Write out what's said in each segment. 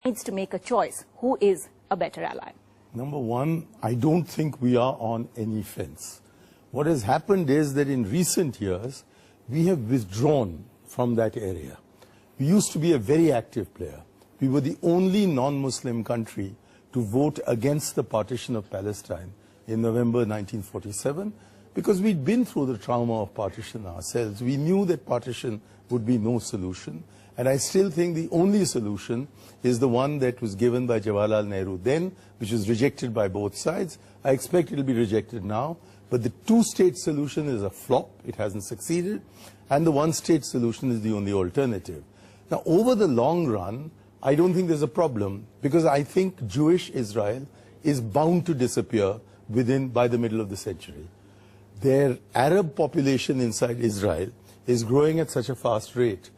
needs to make a choice. Who is a better ally? Number one, I don't think we are on any fence. What has happened is that in recent years, we have withdrawn from that area. We used to be a very active player. We were the only non-Muslim country to vote against the partition of Palestine in November 1947 because we'd been through the trauma of partition ourselves. We knew that partition would be no solution. And I still think the only solution is the one that was given by Jawaharlal Nehru then, which was rejected by both sides. I expect it will be rejected now. But the two-state solution is a flop. It hasn't succeeded. And the one-state solution is the only alternative. Now, over the long run, I don't think there's a problem because I think Jewish Israel is bound to disappear by the middle of the century. Their Arab population inside Israel is growing at such a fast rate.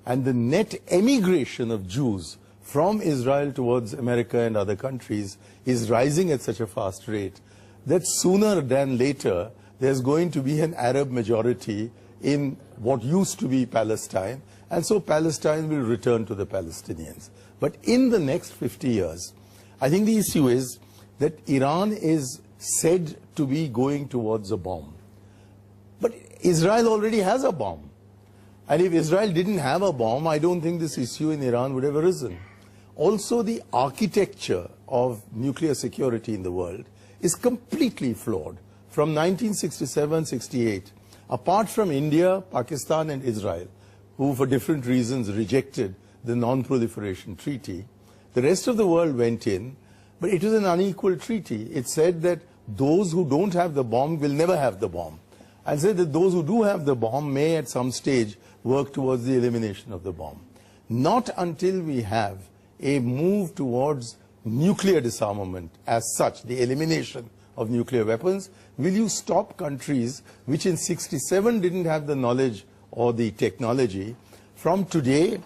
And the net emigration of Jews from Israel towards America and other countries is rising at such a fast rate that sooner than later there's going to be an Arab majority in what used to be Palestine, and so Palestine will return to the Palestinians. But in the next 50 years, I think the issue is that Iran is said to be going towards a bomb. But Israel already has a bomb. And if Israel didn't have a bomb, I don't think this issue in Iran would have arisen. Also, the architecture of nuclear security in the world is completely flawed. From 1967-68, apart from India, Pakistan and Israel, who for different reasons rejected the non-proliferation treaty, the rest of the world went in, but it was an unequal treaty. It said that those who don't have the bomb will never have the bomb, and said that those who do have the bomb may at some stage work towards the elimination of the bomb. Not until we have a move towards nuclear disarmament as such, the elimination of nuclear weapons, will you stop countries which in '67 didn't have the knowledge or the technology from today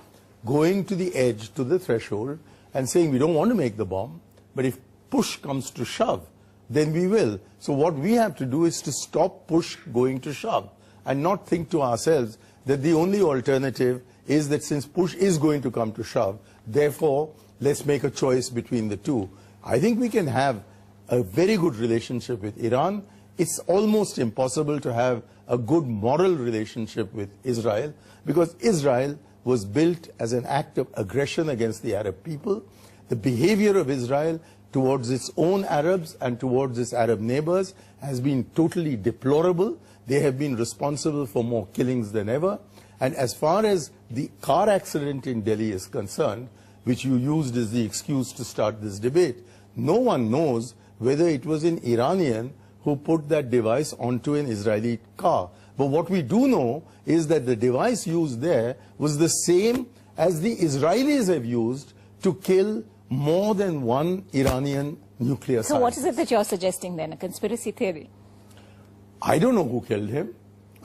going to the edge, to the threshold, and saying we don't want to make the bomb, but if push comes to shove, then we will. So what we have to do is to stop push going to shove and not think to ourselves that the only alternative is that since push is going to come to shove, therefore let's make a choice between the two. I think we can have a very good relationship with Iran. It's almost impossible to have a good moral relationship with Israel because Israel was built as an act of aggression against the Arab people. The behavior of Israel towards its own Arabs and towards its Arab neighbors has been totally deplorable. They have been responsible for more killings than ever. And as far as the car accident in Delhi is concerned, which you used as the excuse to start this debate, no one knows whether it was an Iranian who put that device onto an Israeli car. But what we do know is that the device used there was the same as the Israelis have used to kill more than one Iranian nuclear scientist. So what is it that you're suggesting then, a conspiracy theory? I don't know who killed him.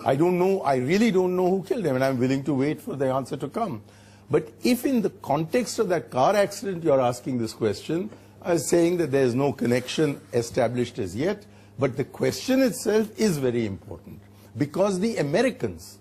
I don't know, I really don't know who killed him, and I'm willing to wait for the answer to come. But if in the context of that car accident you're asking this question, I was saying that there's no connection established as yet, but the question itself is very important. Because the Americans,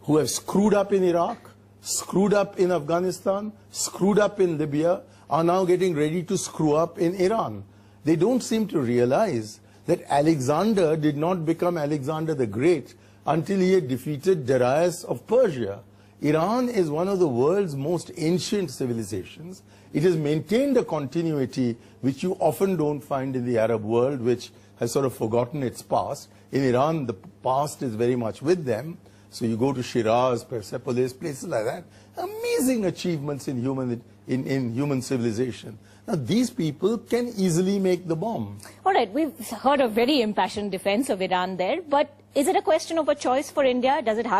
who have screwed up in Iraq, screwed up in Afghanistan, screwed up in Libya, are now getting ready to screw up in Iran. They don't seem to realize that Alexander did not become Alexander the Great until he had defeated Darius of Persia. Iran is one of the world's most ancient civilizations. It has maintained a continuity which you often don't find in the Arab world, which has sort of forgotten its past. In Iran, the past is very much with them. So you go to Shiraz, Persepolis, places like that. Amazing achievements in human civilization. Now, these people can easily make the bomb. All right, we've heard a very impassioned defense of Iran there, but is it a question of a choice for India? Does it have